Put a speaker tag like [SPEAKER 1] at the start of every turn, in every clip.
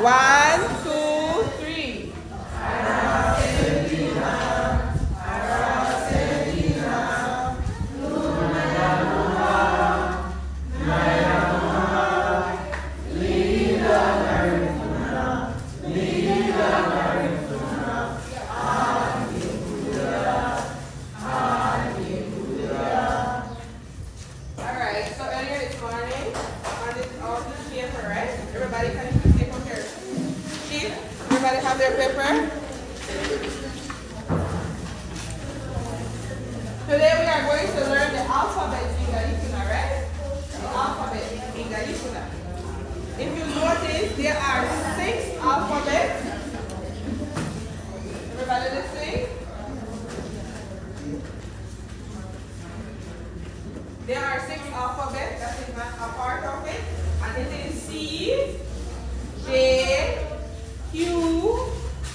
[SPEAKER 1] 1, 2, 3. Everybody can use paper here. Chief, everybody have their paper? Today we are going to learn the alphabet in Garifuna, right? The alphabet in Garifuna. If you notice, there are 6 alphabets. Everybody listening? There are 6 alphabets that is not a part of it. And it is C, J, Q,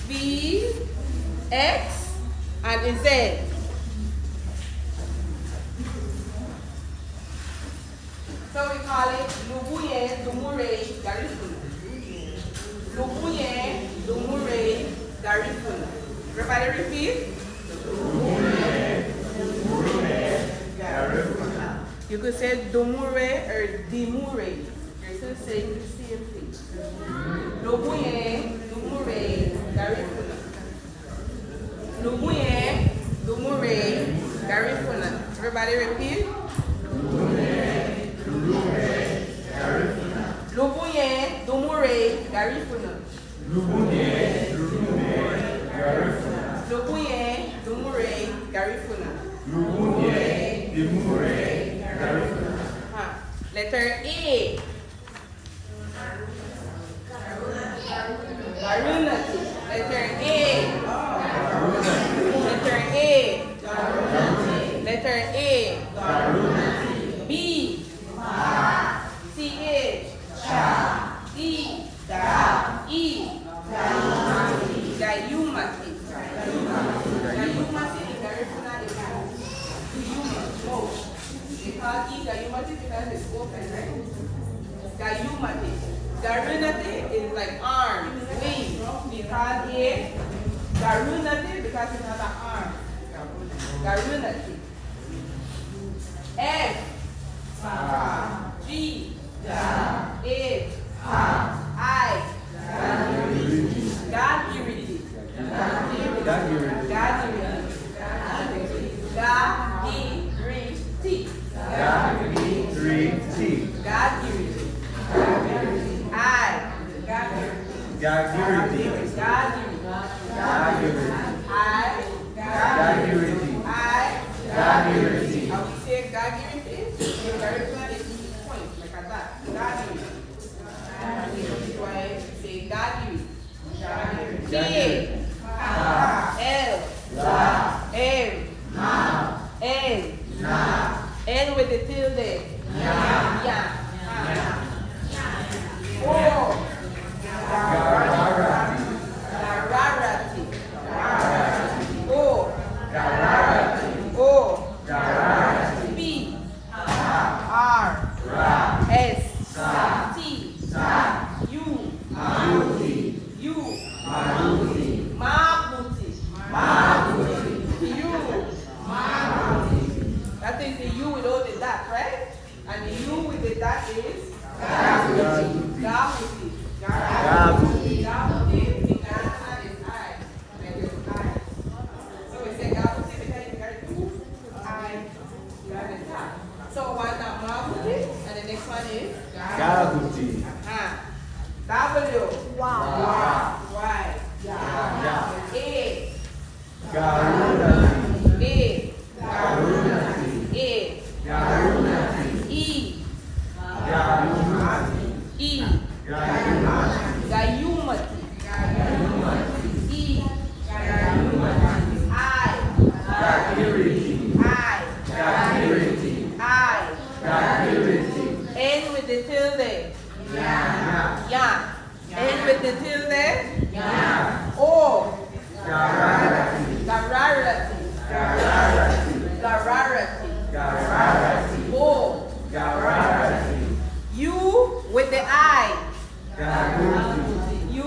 [SPEAKER 1] V, X, and Z. So we call it Lubuye, Dumure, Garifuna. Lubuye, Dumure, Garifuna. Everybody repeat. Lubuye, Dumure, Garifuna. You could say Dumure or Dimure. You're still saying the same thing. Lubuye, Dumure, Garifuna. Lubuye, Dumure, Garifuna. Everybody repeat. Lubuye, Dumure, Garifuna. Lubuye, Dumure, Garifuna. Lubuye, Dumure, Garifuna. Lubuye, Dumure, Garifuna. Lubuye, Dumure, Garifuna. Letter A. Garunati. Letter A. Letter A. Letter A. B. C. H. E. E. Gayumati. Gayumati in Garifuna is most. They call E Gayumati because it's open, right? Gayumati. Garunati is like arm, wing. We call it Garunati because it has an arm. Garunati. F. G. H. I. Gagiriti. Gagiriti. Gagiriti. Gagiriti. Gagiriti. How we say Gagiriti? Your very flat is point, like that. Gagiriti. That's why we say Gagiriti. T, L, M, N, N with the tilde. Yeah. O. Gararati. O. O. B. R. S. T. U. U. Mabuti. U. That is the U with all the dots, right? And the U with the dot is Gabuti. Gabuti. Gabuti. Gabuti. The answer is I. Like your eye. So we say Gabuti because you got 2 eyes. You got the top. So one now Mabuti, and the next one is
[SPEAKER 2] Gabuti.
[SPEAKER 1] W.
[SPEAKER 3] Wow.
[SPEAKER 1] Y. A.
[SPEAKER 2] Garunati.
[SPEAKER 1] A.
[SPEAKER 2] Garunati.
[SPEAKER 1] A.
[SPEAKER 2] Garunati.
[SPEAKER 1] E.
[SPEAKER 2] Garunati.
[SPEAKER 1] E.
[SPEAKER 2] Garunati.
[SPEAKER 1] Gayumati. E. I.
[SPEAKER 2] Gagiriti.
[SPEAKER 1] I.
[SPEAKER 2] Gagiriti.
[SPEAKER 1] I.
[SPEAKER 2] Gagiriti.
[SPEAKER 1] N with the tilde. Yeah. N with the tilde. O.
[SPEAKER 2] Gararati.
[SPEAKER 1] Gararati.
[SPEAKER 2] Gararati.
[SPEAKER 1] Gararati.
[SPEAKER 2] Gararati.
[SPEAKER 1] O.
[SPEAKER 2] Gararati.
[SPEAKER 1] U with the I.
[SPEAKER 2] Gaguti.
[SPEAKER 1] U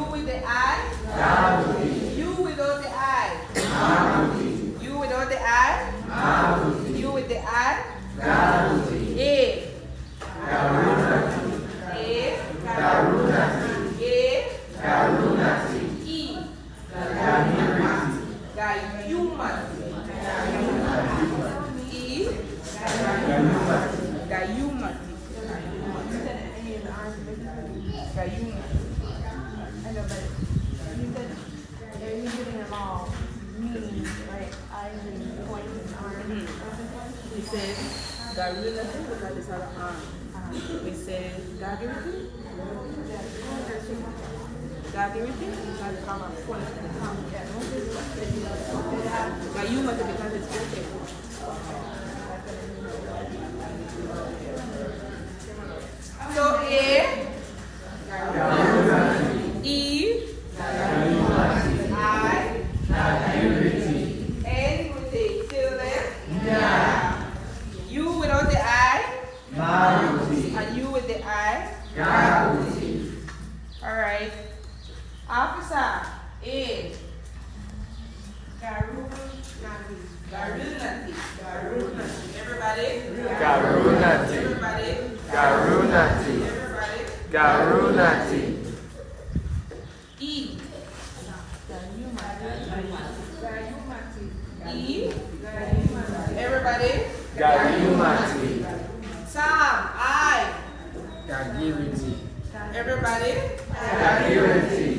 [SPEAKER 1] Gayuma.
[SPEAKER 3] I know, but you said you're giving them all meanings, right? Eyes and points and arms.
[SPEAKER 1] He says Garuna because it's our arm. He says Gagirity. Gagirity because it's our point. Gayuma because it's open. So A, E, I, N with the tilde, U without the I, and U with the I. Alright. Officer A. Garunati. Everybody?
[SPEAKER 2] Garunati.
[SPEAKER 1] Everybody?
[SPEAKER 2] Garunati.
[SPEAKER 1] Everybody?
[SPEAKER 2] Garunati.
[SPEAKER 1] E. E. Everybody?
[SPEAKER 2] Gayumati.
[SPEAKER 1] Sam. I.
[SPEAKER 2] Gagiriti.
[SPEAKER 1] Everybody?
[SPEAKER 2] Gagiriti.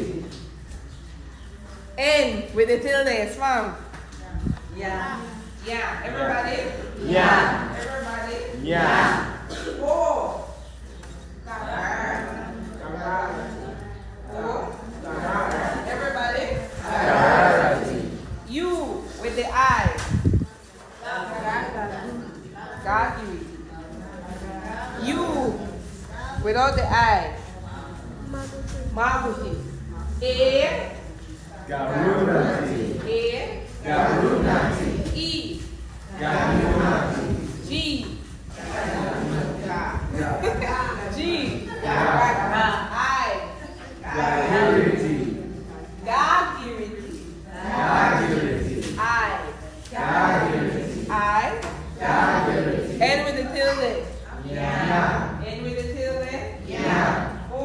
[SPEAKER 1] N with the tilde. Smam. Yeah. Yeah. Everybody?
[SPEAKER 2] Yeah.
[SPEAKER 1] Everybody?
[SPEAKER 2] Yeah.
[SPEAKER 1] O. Everybody?
[SPEAKER 2] Gararati.
[SPEAKER 1] U with the I. Gagiri. U without the I. Mabuti. A.
[SPEAKER 2] Garunati.
[SPEAKER 1] A.
[SPEAKER 2] Garunati.
[SPEAKER 1] E.
[SPEAKER 2] Garunati.
[SPEAKER 1] G. G. I.
[SPEAKER 2] Gagiriti.
[SPEAKER 1] Gagiriti.
[SPEAKER 2] Gagiriti.
[SPEAKER 1] I.
[SPEAKER 2] Gagiriti.
[SPEAKER 1] I.
[SPEAKER 2] Gagiriti.
[SPEAKER 1] N with the tilde.
[SPEAKER 2] Yeah.
[SPEAKER 1] N with the tilde.
[SPEAKER 2] Yeah.
[SPEAKER 1] O.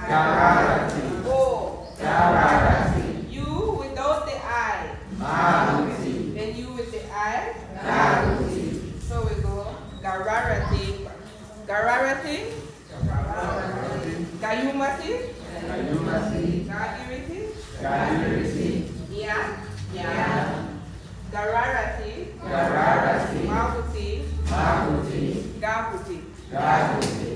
[SPEAKER 2] Gararati.
[SPEAKER 1] O.
[SPEAKER 2] Gararati.
[SPEAKER 1] U without the I.
[SPEAKER 2] Maruti.
[SPEAKER 1] Then U with the I.
[SPEAKER 2] Garuti.
[SPEAKER 1] So we go Gararati. Gararati. Gayumati.
[SPEAKER 2] Gayumati.
[SPEAKER 1] Gagiriti.
[SPEAKER 2] Gagiriti.
[SPEAKER 1] Yeah. Yeah. Gararati.
[SPEAKER 2] Gararati.
[SPEAKER 1] Mabuti.
[SPEAKER 2] Maruti.
[SPEAKER 1] Gabuti.
[SPEAKER 2] Garuti.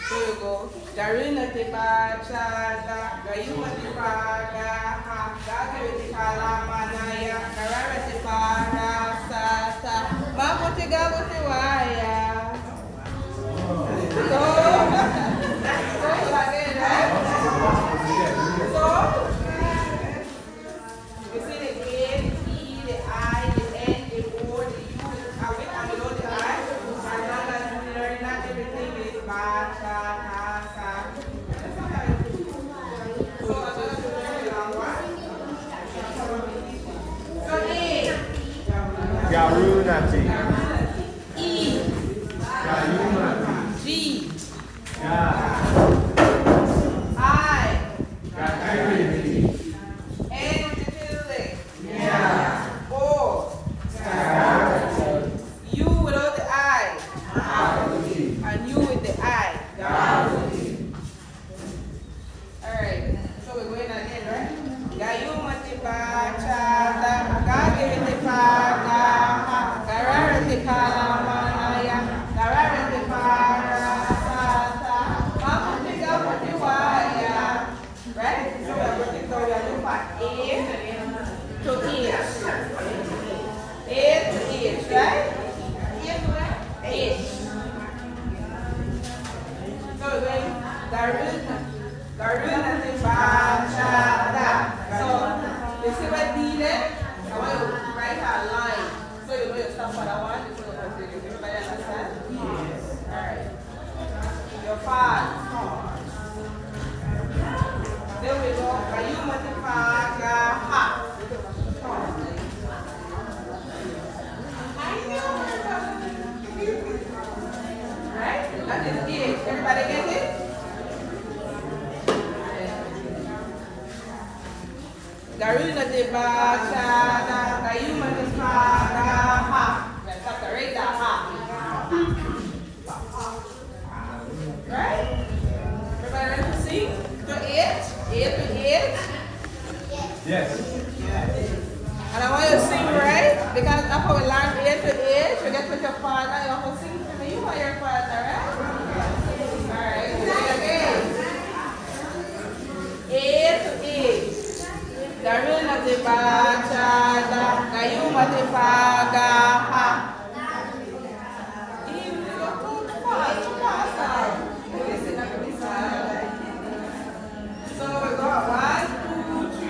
[SPEAKER 1] So you go Garunati pa chata. Gayumati pa gaha. Gagiriti pa lamanaya. Gararati pa rasata. Mabuti gabuti waya. So again, right? So you see the A, E, the I, the N, the O, the U, and below the I. And now that you learn not everything is ba, cha, ha, sa. So I'm going to learn the long one. So A.
[SPEAKER 2] Garunati.
[SPEAKER 1] E.
[SPEAKER 2] Gayumati.
[SPEAKER 1] G.
[SPEAKER 2] Ga.
[SPEAKER 1] I.
[SPEAKER 2] Gagiriti.
[SPEAKER 1] N with the tilde.
[SPEAKER 2] Yeah.
[SPEAKER 1] O.
[SPEAKER 2] Gararati.
[SPEAKER 1] U without the I.
[SPEAKER 2] Maruti.
[SPEAKER 1] And U with the I.
[SPEAKER 2] Garuti.
[SPEAKER 1] Alright, so we're going again, right? Gayumati pa chata, gagiriti pa gaha, gararati pa lamanaya, gararati pa rasata, mabuti gabuti waya. Right? So we're working, so we are doing part A to H. A to H, right? H. So we're going Garunati pa chata. So you see what D there? I want you to write a line. So you know your stuff for that one. You know what to do. Everybody understand? Yes. Alright. Your part. There we go. Gayumati pa gaha. Right? That is it. Everybody get it? Garunati pa chata. Gayumati pa gaha. Let's separate that ha. Right? Everybody ready to sing? to H.
[SPEAKER 2] Yes.
[SPEAKER 1] And I want you to sing right, because after we learn A to H, you get with your partner, you have to sing to me. You are your partner, right? Alright, sing again. A to H. Garuna te bachada, gayuma te fagaha. So we go 1, 2, 3.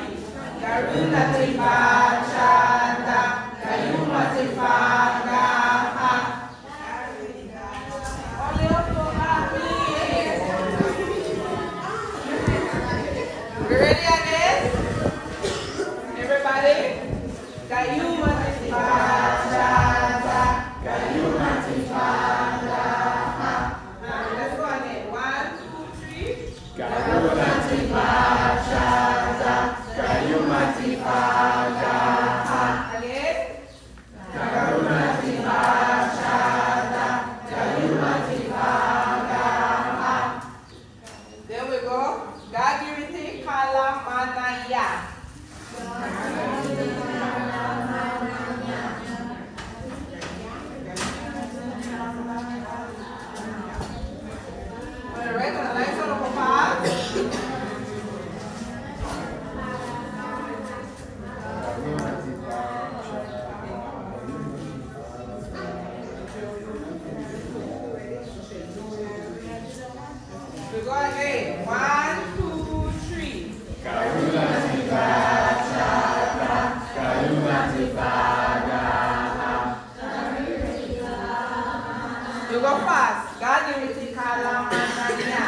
[SPEAKER 1] Garuna te bachada, gayuma te fagaha. Only up to happy. We ready again? Everybody? Gayuma te bachada, gayuma te fagaha. Let's go again. 1, 2, 3.
[SPEAKER 2] Garuna ti bachada, gayuma ti fagaha.
[SPEAKER 1] Again.
[SPEAKER 2] Garuna ti bachada, gayuma ti fagaha.
[SPEAKER 1] There we go. Gagiriti kalamanaya. Alright, the next one will pass. We go again. 1, 2, 3.
[SPEAKER 2] Garuna ti bachada, gayuma ti fagaha.
[SPEAKER 1] You go fast. Gagiriti kalamanaya.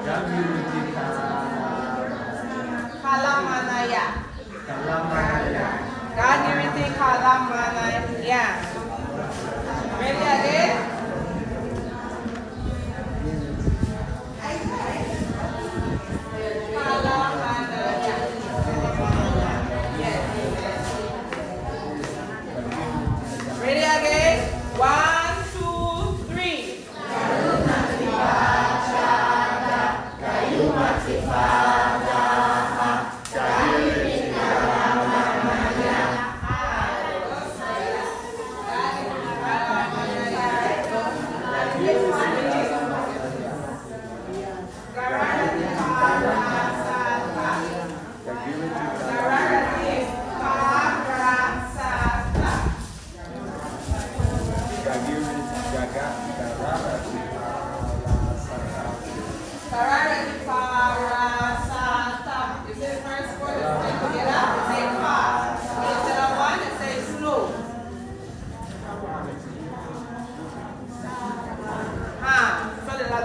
[SPEAKER 2] Garuna ti
[SPEAKER 1] Kalamanaya.
[SPEAKER 2] kalamaya.
[SPEAKER 1] Gagiriti kalamanaya. Ready again? Kalamanaya. Yes. Ready again? 1, 2, 3.
[SPEAKER 2] Gayuma ti fagaha. Garuna ti kalamaya.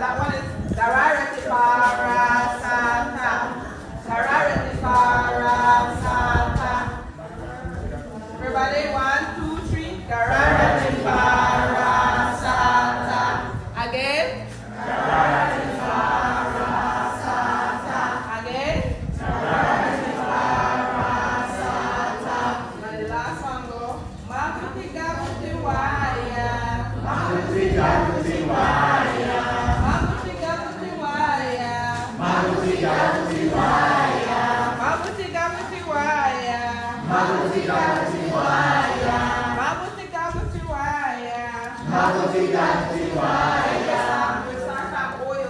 [SPEAKER 2] That one is Dararati Parasata. Dararati Parasata. Everybody, 1, 2, 3. Dararati Parasata. Again. Dararati Parasata. Again. Dararati Parasata. And the last one go. Makuti Gabuti Waya. Makuti gabuti waya.
[SPEAKER 1] Makuti Gabuti Waya.
[SPEAKER 2] Makuti gabuti waya.
[SPEAKER 1] Mabuti gabuti waya.
[SPEAKER 2] Makuti gabuti waya.
[SPEAKER 1] Mabuti gabuti waya.
[SPEAKER 2] Makuti gabuti waya.
[SPEAKER 1] We start from oil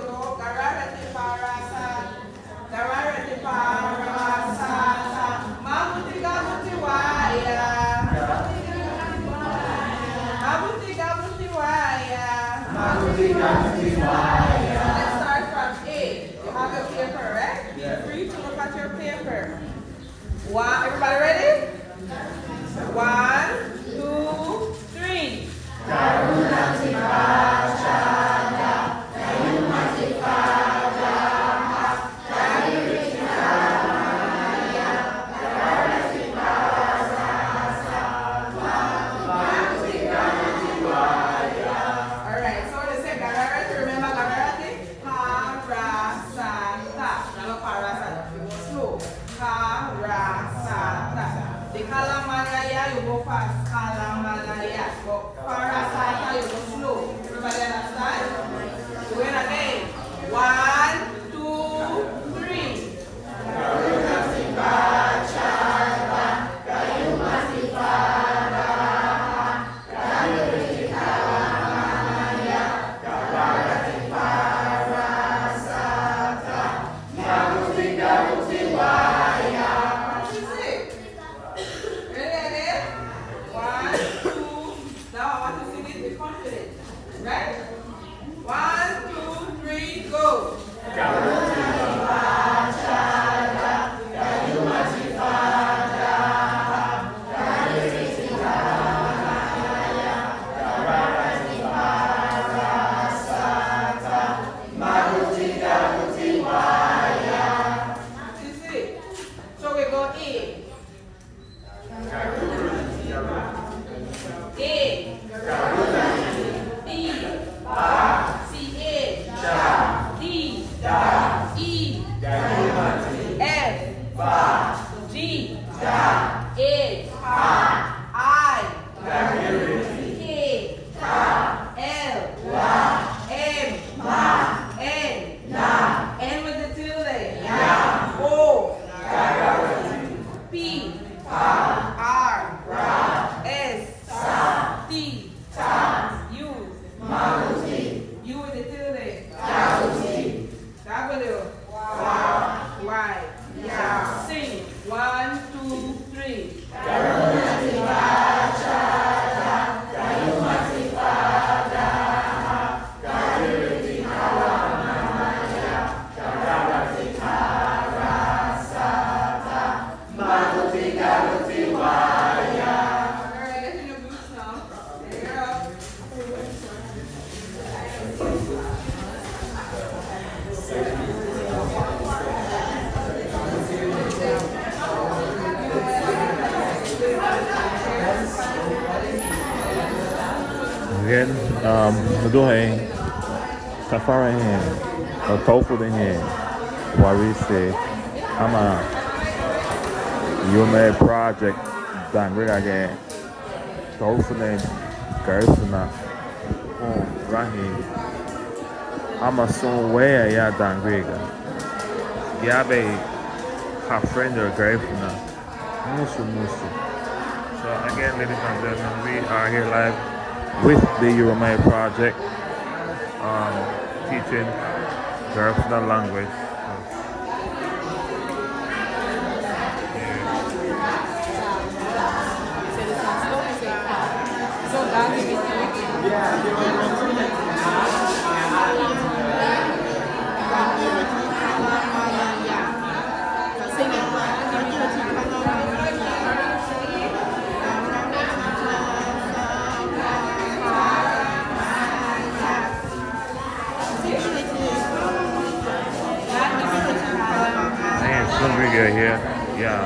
[SPEAKER 1] go. This is it. So we go A. A. B. C. A. D. E. F. G. H. I. K. L. M. N with the tilde. O. P. R. S. T. U. U with the tilde. W. Y. Sing. 1, 2, 3. Alright, get in your boots now. There you go.
[SPEAKER 2] Again, maduhay safari hen or tofu din hen. What we say, I'm a Yume project dangriga again. Tofu din Garifuna Wabagari. I'm a son where ya dangriga. Yabe her friend or Garifuna musu. So again, ladies and gentlemen, we are here live with the Euromay project, teaching Garifuna language. Some video here, yeah.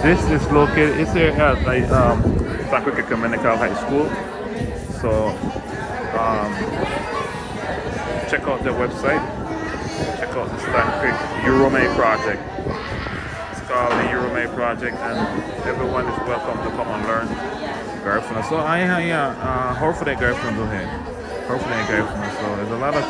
[SPEAKER 2] This is located, it's here at Sacred Communical High School. So check out their website. Check out the Sacred Euromay project. It's called the Euromay project, and everyone is welcome to come and learn Garifuna. So hopefully Garifuna do here. Hopefully Garifuna. So there's a lot of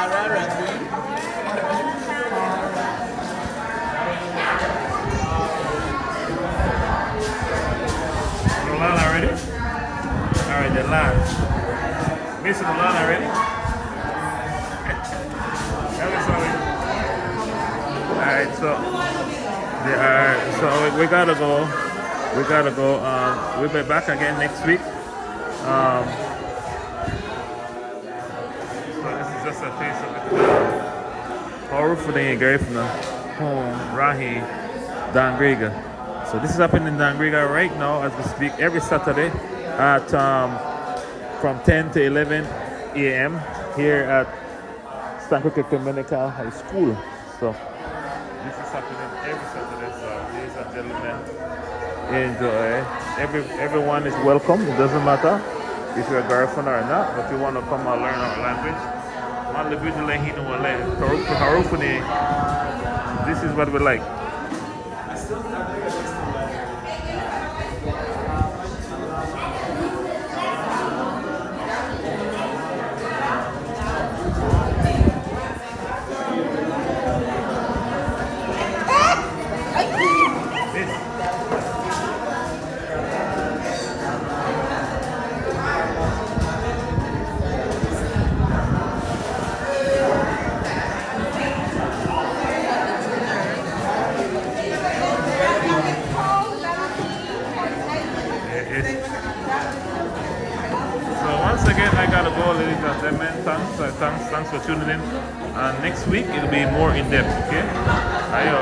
[SPEAKER 2] Lolana ready? Alright, the line. Miss Lolana ready? Alright, so we gotta go. We'll be back again next week. So this is just a taste of it. Garifuna Garifuna Rahi Dangriga. So this is happening in Dangriga right now as we speak every Saturday at from 10 to 11 a.m. here at Stankoke Community High School. So this is happening every Saturday. So ladies and gentlemen, enjoy. Everyone is welcome. It doesn't matter if you're a Garifuna or not, but you want to come and learn our language. This is what we like. Once again, I gotta go, ladies and gentlemen. Thanks for tuning in. Next week it'll be more in depth. Okay. Ayo.